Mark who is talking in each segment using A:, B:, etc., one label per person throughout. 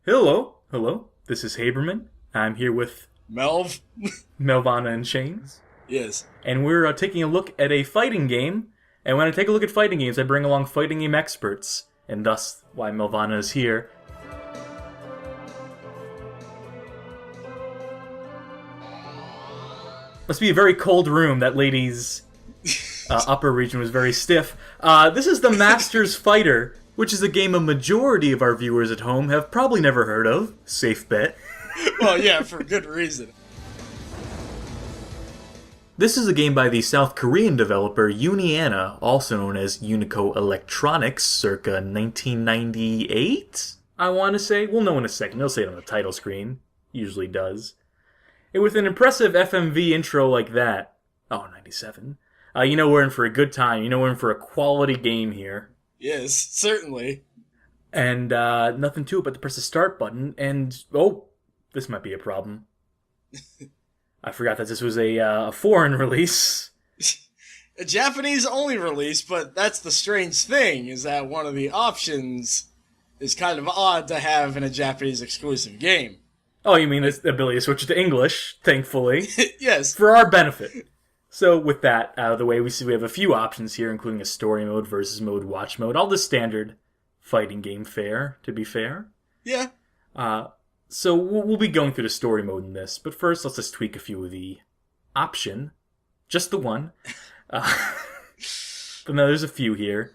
A: Hello. This is Haberman. I'm here with
B: Melv?
A: Melvana and Shanes,
B: Yes.
A: and we're taking a look at a fighting game. And when I take a look at fighting games, I bring along fighting game experts, and thus why Melvana is here. Must be a very cold room. That lady's upper region was very stiff. This is the Masters Fighter, which is a game a majority of our viewers at home have probably never heard of. Safe bet.
B: Well, yeah, for good reason.
A: This is a game by the South Korean developer Uniana, also known as Unico Electronics, circa 1998? I want to say. We'll know in a second. They'll say it on the title screen. Usually does. And with an impressive FMV intro like that, 97, you know we're in for a good time. You know we're in for a quality game here.
B: Yes, certainly.
A: And nothing to it but to press the start button, and this might be a problem. I forgot that this was a foreign release.
B: A Japanese-only release, but that's the strange thing, is that one of the options is kind of odd to have in a Japanese-exclusive game.
A: Oh, you mean the ability to switch it to English, thankfully.
B: Yes.
A: For our benefit. So with that out of the way, we see we have a few options here, including a story mode, versus mode, watch mode. All the standard fighting game fare, to be fair.
B: Yeah.
A: So we'll be going through the story mode in this, but first let's just tweak a few of the option. Just the one. But no, there's a few here.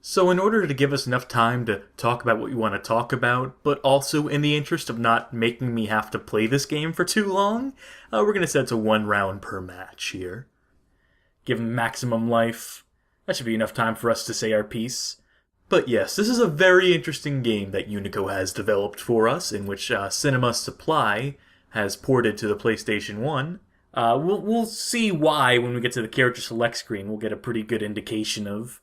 A: So in order to give us enough time to talk about what we want to talk about, but also in the interest of not making me have to play this game for too long, we're going to set it to 1 round per match here. Given maximum life, that should be enough time for us to say our piece. But yes, this is a very interesting game that Unico has developed for us, in which Cinema Supply has ported to the PlayStation 1. We'll see why when we get to the character select screen. We'll get a pretty good indication of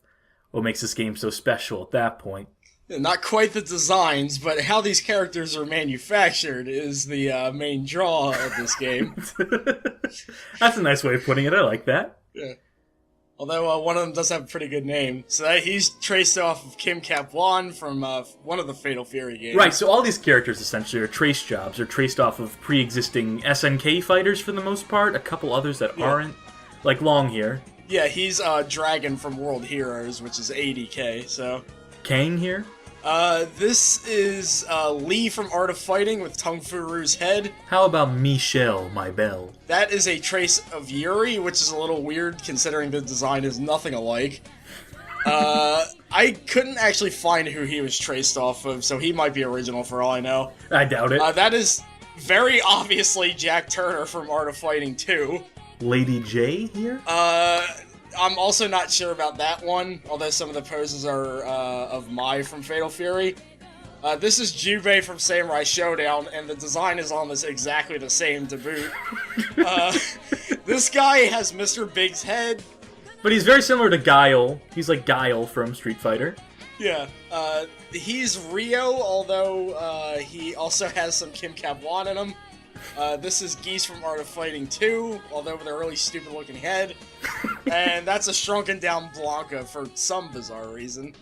A: what makes this game so special at that point.
B: Not quite the designs, but how these characters are manufactured is the main draw of this game.
A: That's a nice way of putting it. I like that.
B: Yeah. Although one of them does have a pretty good name. So he's traced off of Kim Cap-Wan from one of the Fatal Fury games.
A: Right, so all these characters essentially are trace jobs. They're traced off of pre-existing SNK fighters for the most part. A couple others that aren't. Like Long here.
B: Yeah, he's Dragon from World Heroes, which is 80k, so...
A: Kang here?
B: This is Lee from Art of Fighting with Tung Furu's head.
A: How about Michelle, my belle?
B: That is a trace of Yuri, which is a little weird considering the design is nothing alike. I couldn't actually find who he was traced off of, so he might be original for all I know.
A: I doubt it.
B: That is very obviously Jack Turner from Art of Fighting 2.
A: Lady J here?
B: I'm also not sure about that one, although some of the poses are of Mai from Fatal Fury. This is Jubei from Samurai Showdown, and the design is almost exactly the same to boot. This guy has Mr. Big's head.
A: But he's very similar to Guile. He's like Guile from Street Fighter.
B: Yeah. He's Ryo, although he also has some Kim Cap-Wan in him. This is Geese from Art of Fighting 2, although with a really stupid looking head. And that's a shrunken down Blanca for some bizarre reason.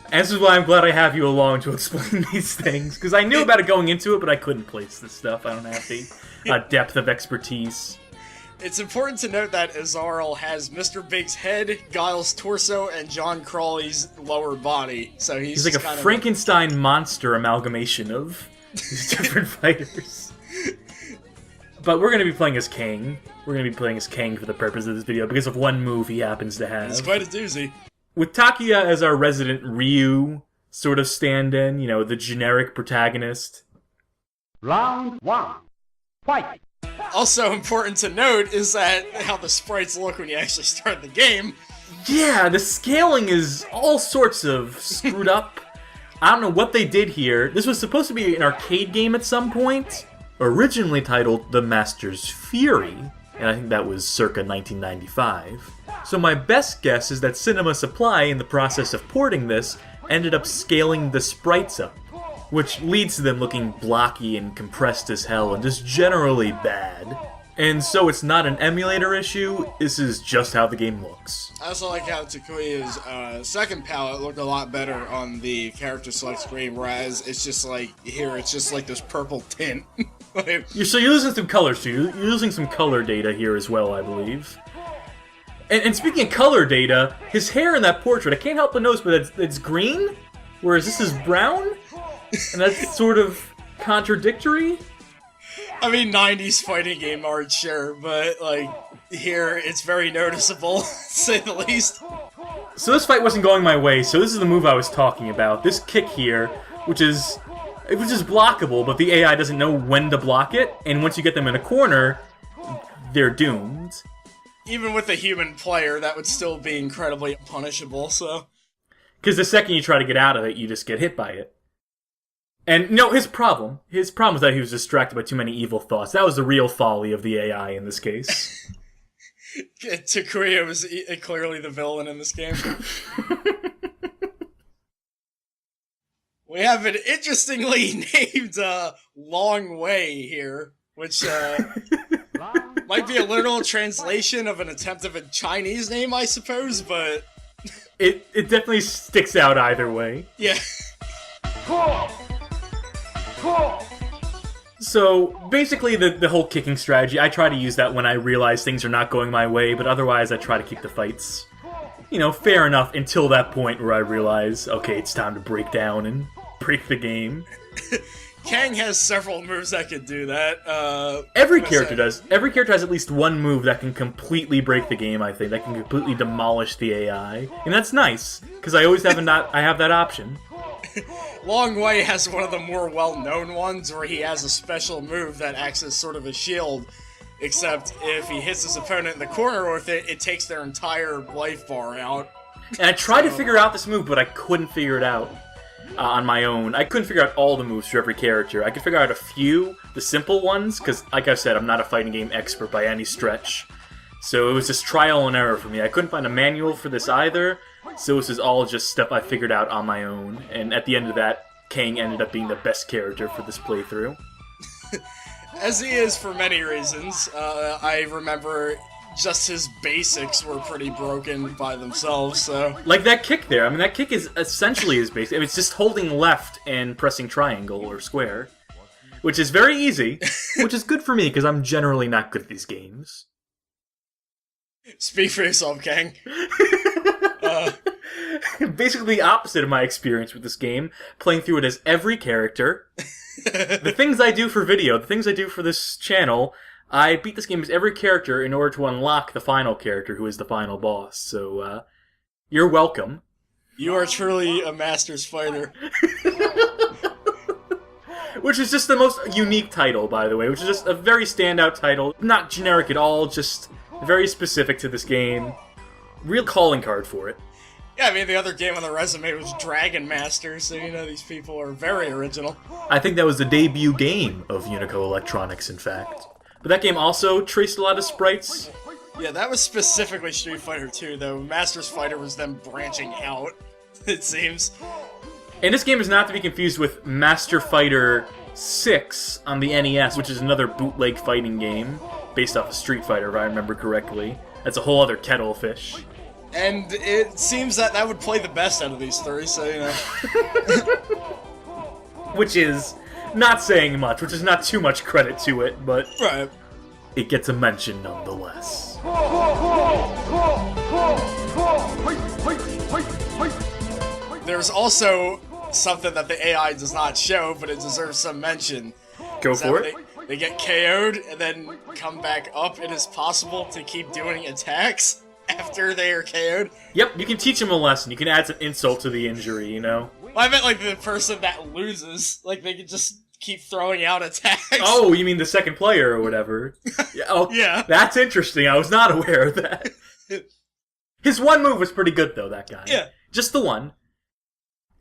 A: And this is why I'm glad I have you along to explain these things, because I knew about it going into it, but I couldn't place this stuff. I don't have the depth of expertise.
B: It's important to note that Azarel has Mr. Big's head, Guile's torso, and John Crawley's lower body. So he's
A: like a
B: kind
A: Frankenstein monster amalgamation of these different fighters. But we're going to be playing as Kang. We're going to be playing as Kang for the purpose of this video because of one move he happens to have.
B: It's quite a doozy.
A: With Takuya as our resident Ryu sort of stand-in, you know, the generic protagonist.
C: Round 1. Fight!
B: Also important to note is that how the sprites look when you actually start the game.
A: Yeah, the scaling is all sorts of screwed up. I don't know what they did here. This was supposed to be an arcade game at some point. Originally titled The Master's Fury, and I think that was circa 1995. So my best guess is that Cinema Supply, in the process of porting this, ended up scaling the sprites up, which leads to them looking blocky and compressed as hell and just generally bad. And so it's not an emulator issue, this is just how the game looks.
B: I also like how Takuya's second palette looked a lot better on the character select screen, whereas it's just like, here, it's just like this purple tint. Like,
A: So you're losing some colors too. You're losing some color data here as well, I believe. And speaking of color data, his hair in that portrait, I can't help but notice, but it's green, whereas this is brown? And that's sort of contradictory?
B: I mean, 90s fighting game art, sure, but, like, here, it's very noticeable, to say the least.
A: So this fight wasn't going my way, so this is the move I was talking about. This kick here, which is blockable, but the AI doesn't know when to block it, and once you get them in a corner, they're doomed.
B: Even with a human player, that would still be incredibly punishable, so...
A: Because the second you try to get out of it, you just get hit by it. And no, his problem was that he was distracted by too many evil thoughts. That was the real folly of the AI in this case.
B: Takuya was clearly the villain in this game. We have an interestingly named Long Way here, which might be a literal translation of an attempt of a Chinese name, I suppose, but...
A: It definitely sticks out either way.
B: Yeah.
A: So, basically, the whole kicking strategy, I try to use that when I realize things are not going my way, but otherwise I try to keep the fights, fair enough until that point where I realize, okay, it's time to break down and break the game.
B: Kang has several moves that can do that.
A: Every character does. Every character has at least one move that can completely break the game, I think, that can completely demolish the AI. And that's nice, because I always have that option.
B: Long Way has one of the more well-known ones where he has a special move that acts as sort of a shield, except if he hits his opponent in the corner with it, it takes their entire life bar out.
A: And I tried to figure out this move, but I couldn't figure it out on my own. I couldn't figure out all the moves for every character. I could figure out a few, the simple ones, because, like I said, I'm not a fighting game expert by any stretch. So it was just trial and error for me. I couldn't find a manual for this either, so this is all just stuff I figured out on my own. And at the end of that, Kang ended up being the best character for this playthrough.
B: As he is for many reasons. I remember just his basics were pretty broken by themselves, so...
A: Like that kick there. I mean, that kick is essentially his basic. It's just holding left and pressing triangle or square. Which is very easy, which is good for me, because I'm generally not good at these games.
B: Speak for yourself, Kang.
A: Basically the opposite of my experience with this game, playing through it as every character. The things I do for video, the things I do for this channel, I beat this game as every character in order to unlock the final character, who is the final boss. So, you're welcome.
B: You are truly a master's fighter.
A: Which is just the most unique title, by the way, which is just a very standout title. Not generic at all, just very specific to this game. Real calling card for it.
B: Yeah, I mean, the other game on the resume was Dragon Master, so these people are very original.
A: I think that was the debut game of Unico Electronics, in fact. But that game also traced a lot of sprites.
B: Yeah, that was specifically Street Fighter 2, though. Master's Fighter was them branching out, it seems.
A: And this game is not to be confused with Master Fighter 6 on the NES, which is another bootleg fighting game, based off of Street Fighter, if I remember correctly. That's a whole other kettle of fish.
B: And it seems that would play the best out of these three, so,
A: Which is not saying much, which is not too much credit to it, but
B: Right.
A: It gets a mention nonetheless.
B: There's also something that the AI does not show, but it deserves some mention.
A: Go for
B: That
A: it.
B: They get KO'd and then come back up. It is possible to keep doing attacks after they are KO'd.
A: Yep, you can teach them a lesson. You can add some insult to the injury,
B: Well, I meant like the person that loses. Like they could just keep throwing out attacks.
A: Oh, you mean the second player or whatever? Yeah, oh,
B: Yeah.
A: That's interesting. I was not aware of that. His one move was pretty good, though, that guy.
B: Yeah.
A: Just the one.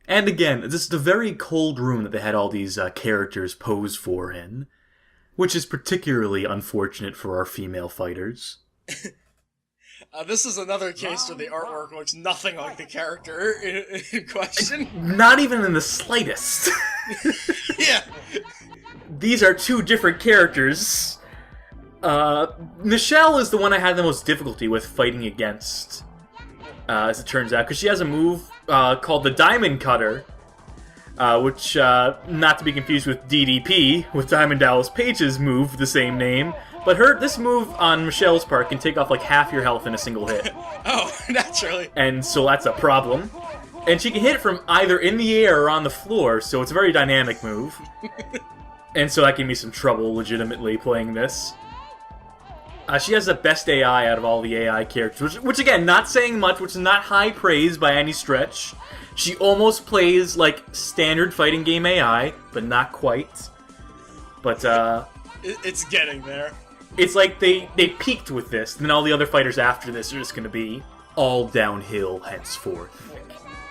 A: And again, this is a very cold room that they had all these characters pose for in, which is particularly unfortunate for our female fighters.
B: This is another case where the artwork looks nothing like the character in question.
A: Not even in the slightest.
B: Yeah.
A: These are two different characters. Michelle is the one I had the most difficulty with fighting against, as it turns out, because she has a move called the Diamond Cutter, which, not to be confused with DDP, with Diamond Dallas Page's move, the same name, but this move on Michelle's part can take off like half your health in a single hit.
B: Oh, naturally.
A: And so that's a problem. And she can hit it from either in the air or on the floor, so it's a very dynamic move. And so that gave me some trouble, legitimately, playing this. She has the best AI out of all the AI characters, which again, not saying much, which is not high praise by any stretch. She almost plays like standard fighting game AI, but not quite. But,
B: It's getting there.
A: It's like they peaked with this, and then all the other fighters after this are just going to be all downhill henceforth.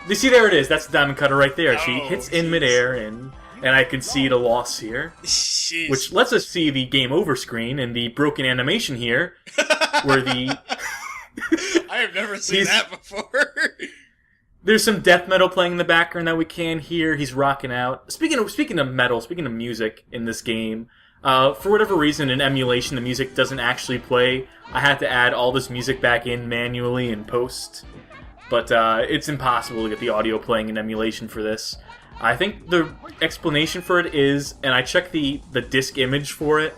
A: You see, there it is. That's the Diamond Cutter right there. She hits in midair, and I concede a loss here.
B: Jeez.
A: Which lets us see the game over screen and the broken animation here, where the...
B: I have never seen that before.
A: There's some death metal playing in the background that we can hear. He's rocking out. Speaking of metal, speaking of music in this game, for whatever reason, in emulation, the music doesn't actually play. I had to add all this music back in manually in post. But it's impossible to get the audio playing in emulation for this. I think the explanation for it is, and I checked the disk image for it,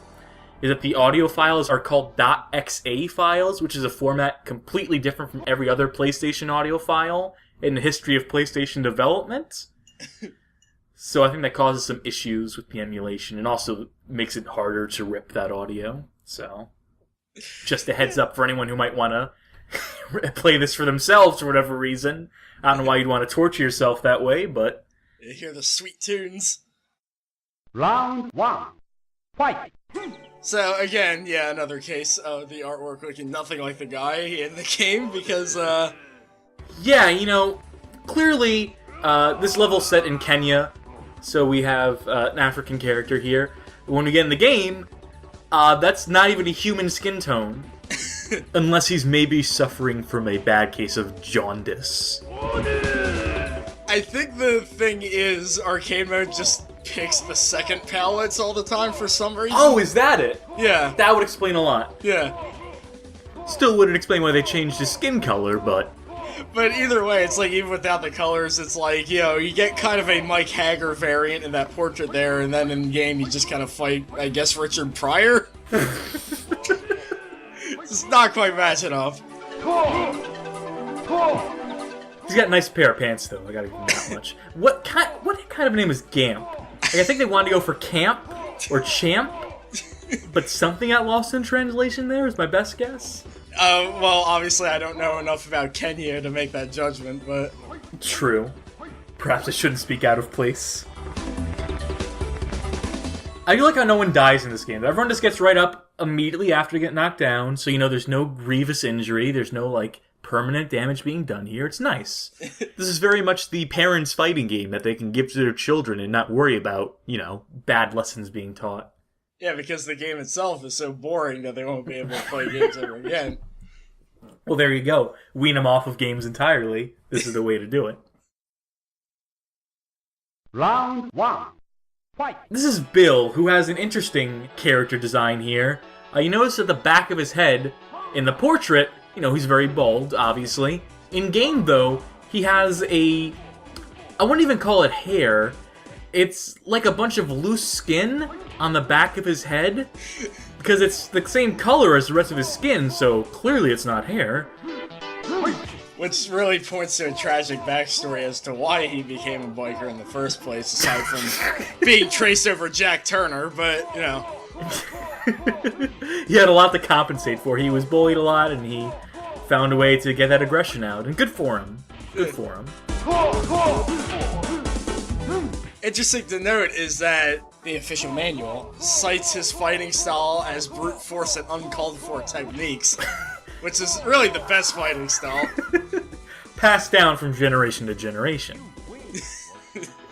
A: is that the audio files are called .xa files, which is a format completely different from every other PlayStation audio file in the history of PlayStation development. So I think that causes some issues with the emulation, and also makes it harder to rip that audio. So, just a heads up for anyone who might want to play this for themselves for whatever reason. I don't know why you'd want to torture yourself that way, but...
B: You hear the sweet tunes.
C: Round 1. Fight!
B: So, again, yeah, another case of the artwork looking nothing like the guy in the game, because,
A: Yeah, you know, clearly, this level's set in Kenya, so we have an African character here. When we get in the game, that's not even a human skin tone. Unless he's maybe suffering from a bad case of jaundice.
B: I think the thing is, arcade mode just picks the second palettes all the time for some reason.
A: Oh, is that it?
B: Yeah.
A: That would explain a lot.
B: Yeah.
A: Still wouldn't explain why they changed his skin color, but...
B: But either way, it's like, even without the colors, it's like, you know, you get kind of a Mike Hager variant in that portrait there, and then in game you just kind of fight, I guess, Richard Pryor? It's not quite matching up.
A: He's got a nice pair of pants, though. I gotta give him that much. What kind of name is Gamp? Like, I think they wanted to go for Camp or Champ, but something got lost in translation there is my best guess.
B: Well, obviously I don't know enough about Kenya to make that judgment, but...
A: True. Perhaps I shouldn't speak out of place. I feel like how no one dies in this game. Everyone just gets right up immediately after they get knocked down, so you know there's no grievous injury, there's no, like, permanent damage being done here. It's nice. This is very much the parents' fighting game that they can give to their children and not worry about, you know, bad lessons being taught.
B: Yeah, because the game itself is so boring that they won't be able to play games ever again.
A: Well, there you go. Wean them off of games entirely. This is the way to do it.
C: Round 1. Fight!
A: This is Bill, who has an interesting character design here. You notice at the back of his head, in the portrait, you know, he's very bald, obviously. In-game, though, he has I wouldn't even call it hair. It's like a bunch of loose skin on the back of his head. Because it's the same color as the rest of his skin, so clearly it's not hair.
B: Which really points to a tragic backstory as to why he became a biker in the first place, aside from being traced over Jack Turner, but, you know.
A: He had a lot to compensate for. He was bullied a lot, and he found a way to get that aggression out, and good for him. Good for him.
B: Interesting to note is that the official manual cites his fighting style as brute force and uncalled for techniques, which is really the best fighting style.
A: Passed down from generation to generation.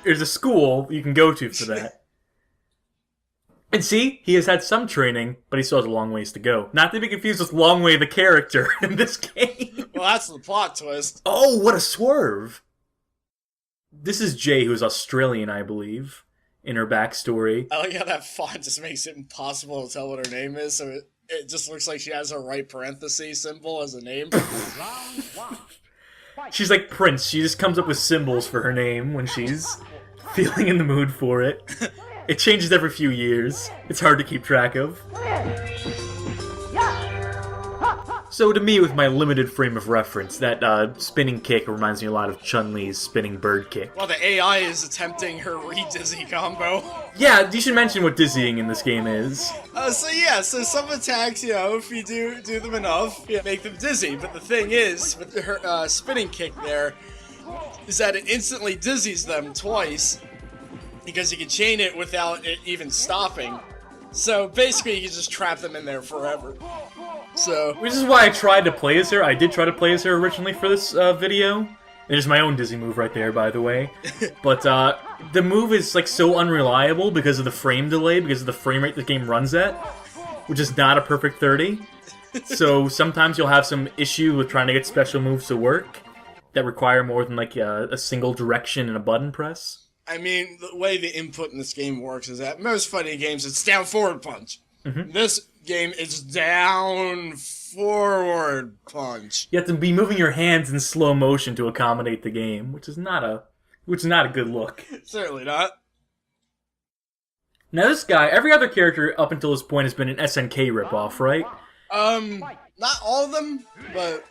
A: There's a school you can go to for that. And see, he has had some training, but he still has a long ways to go. Not to be confused with Longway the character in this game.
B: Well, that's the plot twist.
A: Oh, what a swerve! This is Jay, who's Australian, I believe, in her backstory.
B: I like how that font just makes it impossible to tell what her name is, so it just looks like she has a right parenthesis symbol as a name.
C: Round 1. Fight.
A: She's like Prince. She just comes up with symbols for her name when she's feeling in the mood for it. It changes every few years. It's hard to keep track of. So to me, with my limited frame of reference, that spinning kick reminds me a lot of Chun-Li's spinning bird kick.
B: While the AI is attempting her re-dizzy combo.
A: Yeah, you should mention what dizzying in this game is.
B: So some attacks, if you do them enough, make them dizzy. But the thing is, with her spinning kick there, is that it instantly dizzies them twice, because you can chain it without it even stopping. So basically, you can just trap them in there forever. So,
A: Which is why I tried to play as her. I did try to play as her originally for this video. There's my own dizzy move right there, by the way. But the move is like so unreliable because of the frame delay, because of the frame rate the game runs at, which is not a perfect 30. So sometimes you'll have some issue with trying to get special moves to work that require more than like a single direction and a button press.
B: I mean, the way the input in this game works is that most fighting games, it's down forward punch.
A: Mm-hmm.
B: This game is down forward punch.
A: You have to be moving your hands in slow motion to accommodate the game, which is not a good look.
B: Certainly not.
A: Now this guy, every other character up until this point has been an SNK ripoff, right?
B: Not all of them, but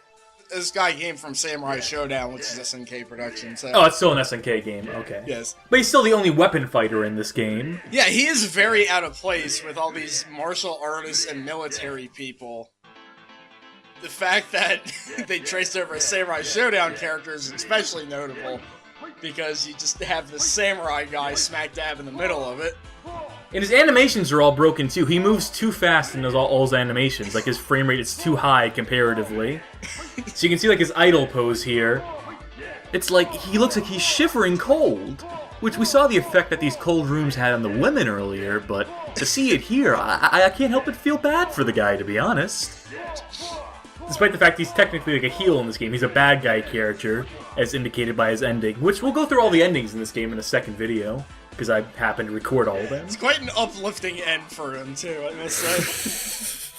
B: this guy came from Samurai Showdown, which is SNK production, so...
A: Oh, it's still an SNK game, okay.
B: Yes.
A: But he's still the only weapon fighter in this game.
B: Yeah, he is very out of place with all these martial artists and military people. The fact that they traced over a Samurai Showdown character is especially notable, because you just have this samurai guy smack dab in the middle of it.
A: And his animations are all broken too. He moves too fast in all his animations. Like his frame rate is too high comparatively. So you can see like his idle pose here. It's like he looks like he's shivering cold. Which we saw the effect that these cold rooms had on the women earlier, but to see it here, I can't help but feel bad for the guy, to be honest. Despite the fact he's technically like a heel in this game, he's a bad guy character, as indicated by his ending. Which we'll go through all the endings in this game in a second video, because I happen to record all of them.
B: It's quite an uplifting end for him, too, I must say.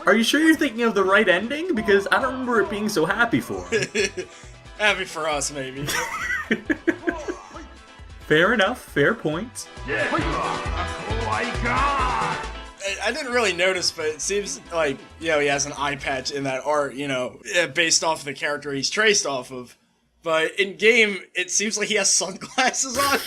A: Are you sure you're thinking of the right ending? Because I don't remember it being so happy for him.
B: Happy for us, maybe.
A: Fair enough, fair point.
B: I didn't really notice, but it seems like, he has an eye patch in that art, based off the character he's traced off of. But in-game, it seems like he has sunglasses on.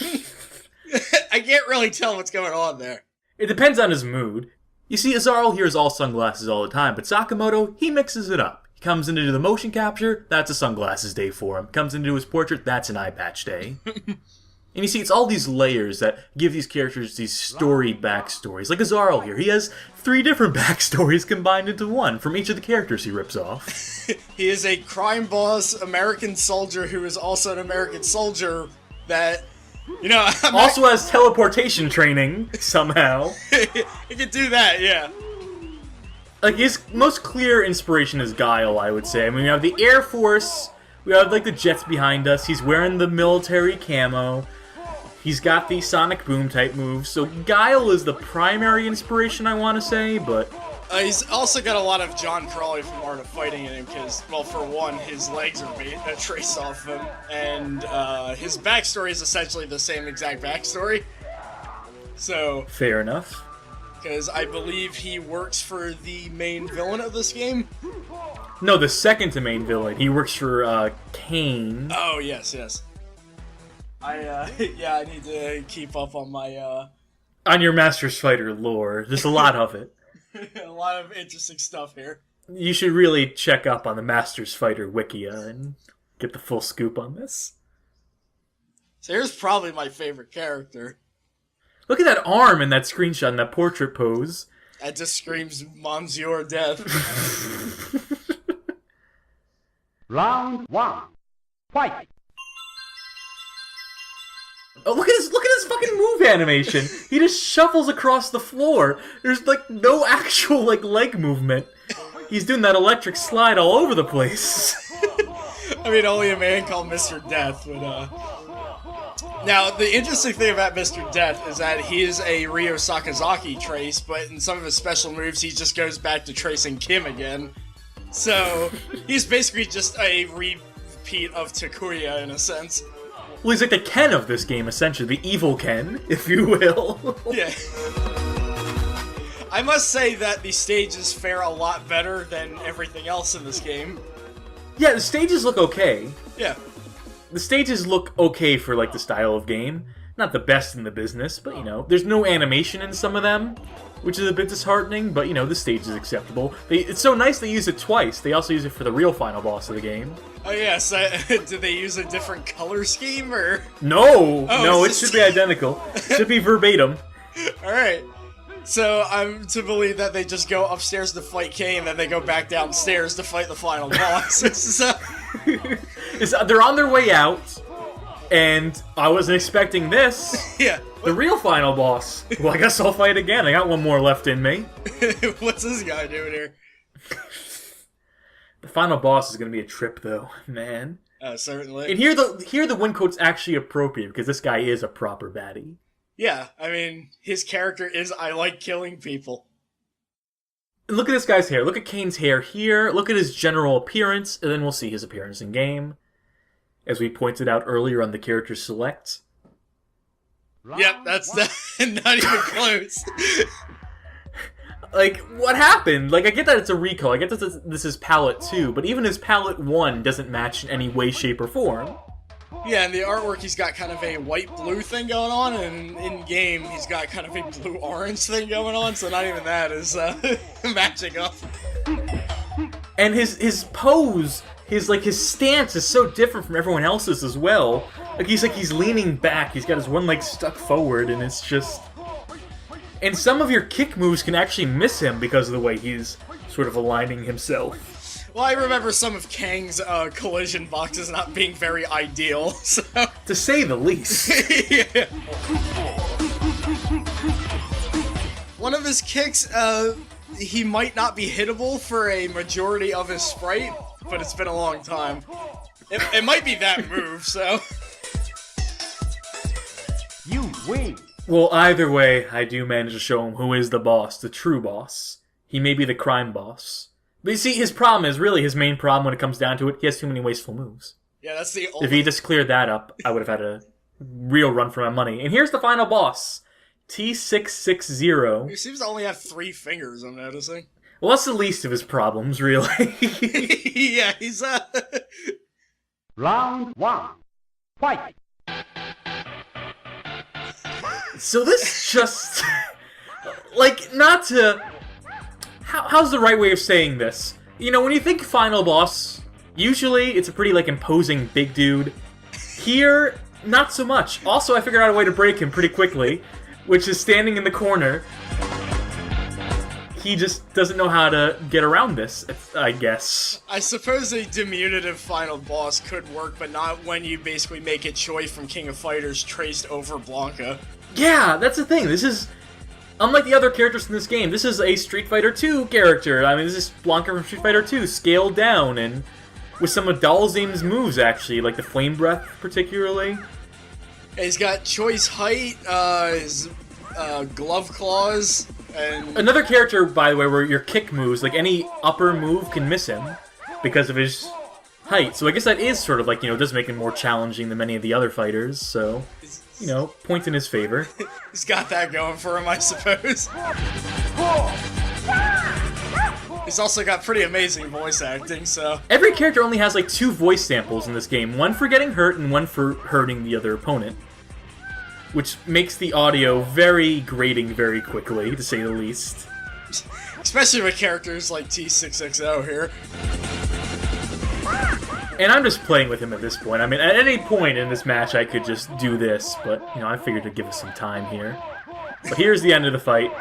B: I can't really tell what's going on there.
A: It depends on his mood. You see, Azarl here is all sunglasses all the time, but Sakamoto, he mixes it up. He comes into the motion capture, that's a sunglasses day for him. Comes into his portrait, that's an eye patch day. And you see, it's all these layers that give these characters these storied backstories. Like Azarl here, he has 3 different backstories combined into one from each of the characters he rips off.
B: He is a crime boss American soldier who is also an American soldier that,
A: also has teleportation training, somehow.
B: he can do that, yeah.
A: Like, his most clear inspiration is Guile, I would say. I mean, we have the Air Force, we have, like, the jets behind us, he's wearing the military camo, he's got the Sonic Boom type moves, so Guile is the primary inspiration, I want to say, but...
B: He's also got a lot of John Crawley from Art of Fighting in him, because, well, for one, his legs are traced off him, and his backstory is essentially the same exact backstory. So...
A: Fair enough.
B: Because I believe he works for the main villain of this game.
A: No, the second to main villain. He works for, Kane.
B: Oh, yes. I need to keep up on my,
A: On your Masters Fighter lore. There's a lot of it.
B: a lot of interesting stuff here.
A: You should really check up on the Masters Fighter Wikia and get the full scoop on this.
B: So here's probably my favorite character.
A: Look at that arm in that screenshot, in that portrait pose.
B: That just screams Monsieur Death.
C: Round 1. Fight!
A: Oh, look at this fucking move animation. He just shuffles across the floor. There's like no actual like leg movement. He's doing that electric slide all over the place.
B: I mean, only a man called Mr. Death would Now, the interesting thing about Mr. Death is that he is a Ryo Sakazaki trace, but in some of his special moves, he just goes back to tracing Kim again. So, he's basically just a repeat of Takuya in a sense.
A: Well, he's like the Ken of this game, essentially. The evil Ken, if you will.
B: Yeah. I must say that the stages fare a lot better than everything else in this game.
A: Yeah, the stages look okay.
B: Yeah.
A: The stages look okay for, like, the style of game. Not the best in the business, but, you know, there's no animation in some of them, which is a bit disheartening, but, you know, the stage is acceptable. It's so nice they use it twice. They also use it for the real final boss of the game.
B: Oh, yes. Did they use a different color scheme, or...?
A: No!
B: Oh,
A: no, it
B: it's
A: should
B: just-
A: be identical. It should be verbatim.
B: Alright. So, I'm to believe that they just go upstairs to fight King, and then they go back downstairs to fight the final boss. So...
A: They're on their way out, and I wasn't expecting this.
B: Yeah.
A: The real final boss. Well, I guess I'll fight again. I got one more left in me.
B: What's this guy doing here?
A: The final boss is going to be a trip, though, man.
B: Certainly.
A: And here the win quote's actually appropriate, because this guy is a proper baddie.
B: Yeah, I mean, his character is, I like killing people.
A: And look at this guy's hair. Look at Kane's hair here. Look at his general appearance, and then we'll see his appearance in game. As we pointed out earlier on the character select.
B: Yep, that's not even close.
A: Like, what happened? Like, I get that it's a recall. I get that this is palette 2, but even his palette 1 doesn't match in any way, shape, or form.
B: Yeah, in the artwork he's got kind of a white-blue thing going on, and in-game he's got kind of a blue-orange thing going on, so not even that is matching up.
A: And his pose, his stance is so different from everyone else's as well. Like he's leaning back, he's got his one leg stuck forward, and it's just... And some of your kick moves can actually miss him because of the way he's sort of aligning himself.
B: Well, I remember some of Kang's collision boxes not being very ideal, so...
A: To say the least.
B: Yeah. One of his kicks, he might not be hittable for a majority of his sprite, but it's been a long time. It might be that move, so...
C: You win.
A: Well, either way, I do manage to show him who is the boss, the true boss. He may be the crime boss. But you see, his problem is, really, his main problem when it comes down to it, he has too many wasteful moves.
B: Yeah, that's the
A: If he just cleared that up, I would have had a real run for my money. And here's the final boss. T660.
B: He seems to only have 3 fingers, I'm noticing.
A: Well, that's the least of his problems, really.
B: Yeah, he's,
C: Round 1. Fight.
A: So this just... like, not to... How's the right way of saying this? You know, when you think final boss, usually it's a pretty, like, imposing big dude. Here, not so much. Also, I figured out a way to break him pretty quickly, which is standing in the corner. He just doesn't know how to get around this, I guess.
B: I suppose a diminutive final boss could work, but not when you basically make it Choi from King of Fighters traced over Blanca.
A: Yeah, that's the thing. This is... Unlike the other characters in this game, this is a Street Fighter 2 character. I mean, this is Blanca from Street Fighter 2, scaled down, and with some of Dhalsim's moves, actually, like the Flame Breath, particularly.
B: He's got Choi's height, his glove claws, and...
A: Another character, by the way, where your kick moves, like any upper move can miss him because of his height. So I guess that is sort of like, you know, does make him more challenging than many of the other fighters, so... You know, point in his favor.
B: He's got that going for him, I suppose. He's also got pretty amazing voice acting, so...
A: Every character only has like 2 voice samples in this game. One for getting hurt and one for hurting the other opponent. Which makes the audio very grating very quickly, to say the least.
B: Especially with characters like T660 here.
A: And I'm just playing with him at this point. I mean, at any point in this match, I could just do this, but, you know, I figured to give us some time here. But here's the end of the fight.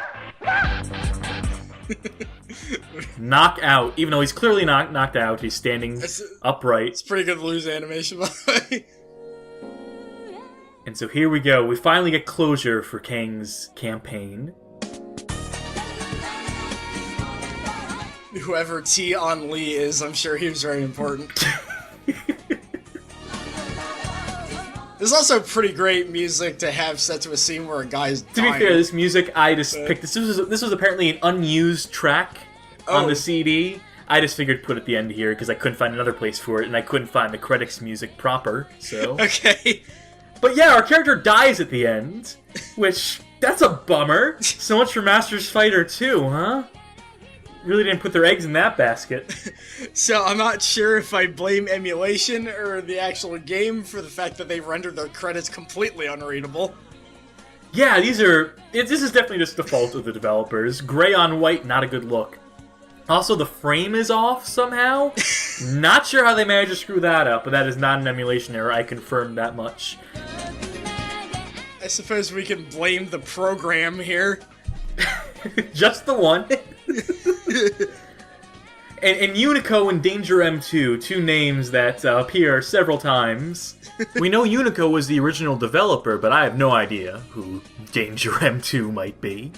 A: Knockout. Even though he's clearly not knocked out, he's standing upright.
B: It's pretty good lose animation, by the way.
A: And so here we go. We finally get closure for Kang's campaign.
B: Whoever T on Lee is, I'm sure he was very important. There's also pretty great music to have set to a scene where a guy's
A: To
B: dying.
A: be fair, this music I just picked. This was apparently an unused track on the CD. I just figured put at the end here because I couldn't find another place for it, and I couldn't find the credits music proper. So,
B: Okay.
A: but yeah, our character dies at the end, which that's a bummer. So much for Masters Fighter 2, huh? Really didn't put their eggs in that basket.
B: So I'm not sure if I blame emulation or the actual game for the fact that they rendered their credits completely unreadable.
A: Yeah, this is definitely just the fault of the developers. Gray on white, not a good look. Also, the frame is off somehow. Not sure how they managed to screw that up, but that is not an emulation error. I confirm that much.
B: I suppose we can blame the program here.
A: Just the one. and Unico and Danger M2, two names that appear several times. We know Unico was the original developer, but I have no idea who Danger M2 might be.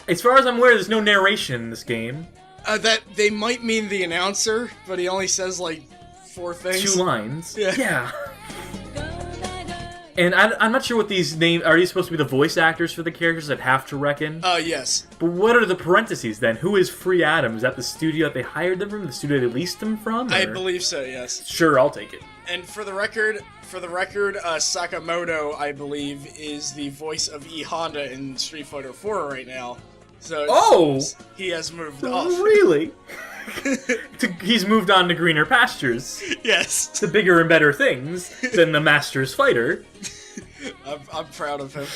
A: As far as I'm aware, there's no narration in this game.
B: That they might mean the announcer, but he only says like 4 things.
A: 2 lines.
B: Yeah.
A: And I'm not sure what these names... Are these supposed to be the voice actors for the characters? I'd have to reckon.
B: Yes.
A: But what are the parentheses, then? Who is Free Adam? Is that the studio that they hired them from? The studio they leased them from?
B: I
A: or-
B: believe so, yes.
A: Sure, I'll take it.
B: And for the record, Sakamoto, I believe, is the voice of E Honda in Street Fighter 4 right now. So he has moved off.
A: Really? He's moved on to greener pastures.
B: Yes.
A: To bigger and better things than the Masters Fighter.
B: I'm proud of him.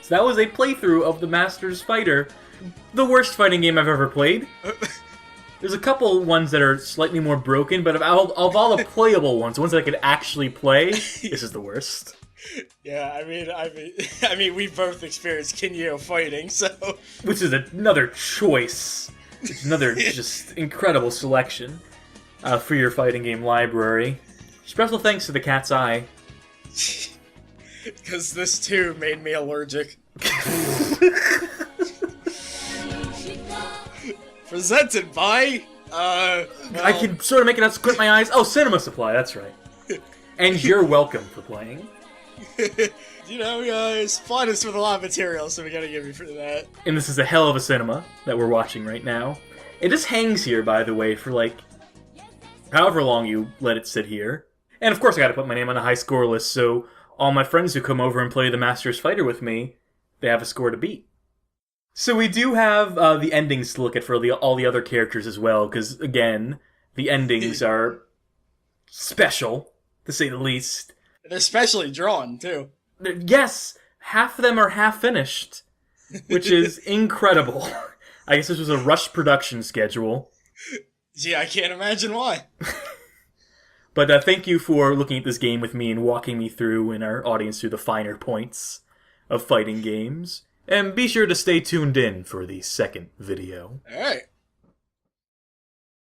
A: So that was a playthrough of the Masters Fighter. The worst fighting game I've ever played. There's a couple ones that are slightly more broken, but of all the playable ones, the ones that I could actually play, this is the worst.
B: Yeah, I mean, we both experienced Kinyo fighting, so...
A: Which is another choice. It's another just incredible selection for your fighting game library. Special thanks to the Cat's Eye.
B: Because this too made me allergic. Presented by,
A: I can sort of make it out squint my eyes. Oh, Cinema Supply, that's right. And you're welcome for playing.
B: You know, supplied us with a lot of material, so we gotta give you for that.
A: And this is a hell of a cinema that we're watching right now. It just hangs here, by the way, for like however long you let it sit here. And of course I gotta put my name on a high score list, so all my friends who come over and play the Masters Fighter with me, they have a score to beat. So we do have the endings to look at for all the other characters as well, because again, the endings are special, to say the least.
B: They're specially drawn, too.
A: Yes, half of them are half finished, which is incredible. I guess this was a rushed production schedule.
B: Gee, I can't imagine why.
A: But thank you for looking at this game with me and walking me through and our audience through the finer points of fighting games. And be sure to stay tuned in for the second video.
B: Alright.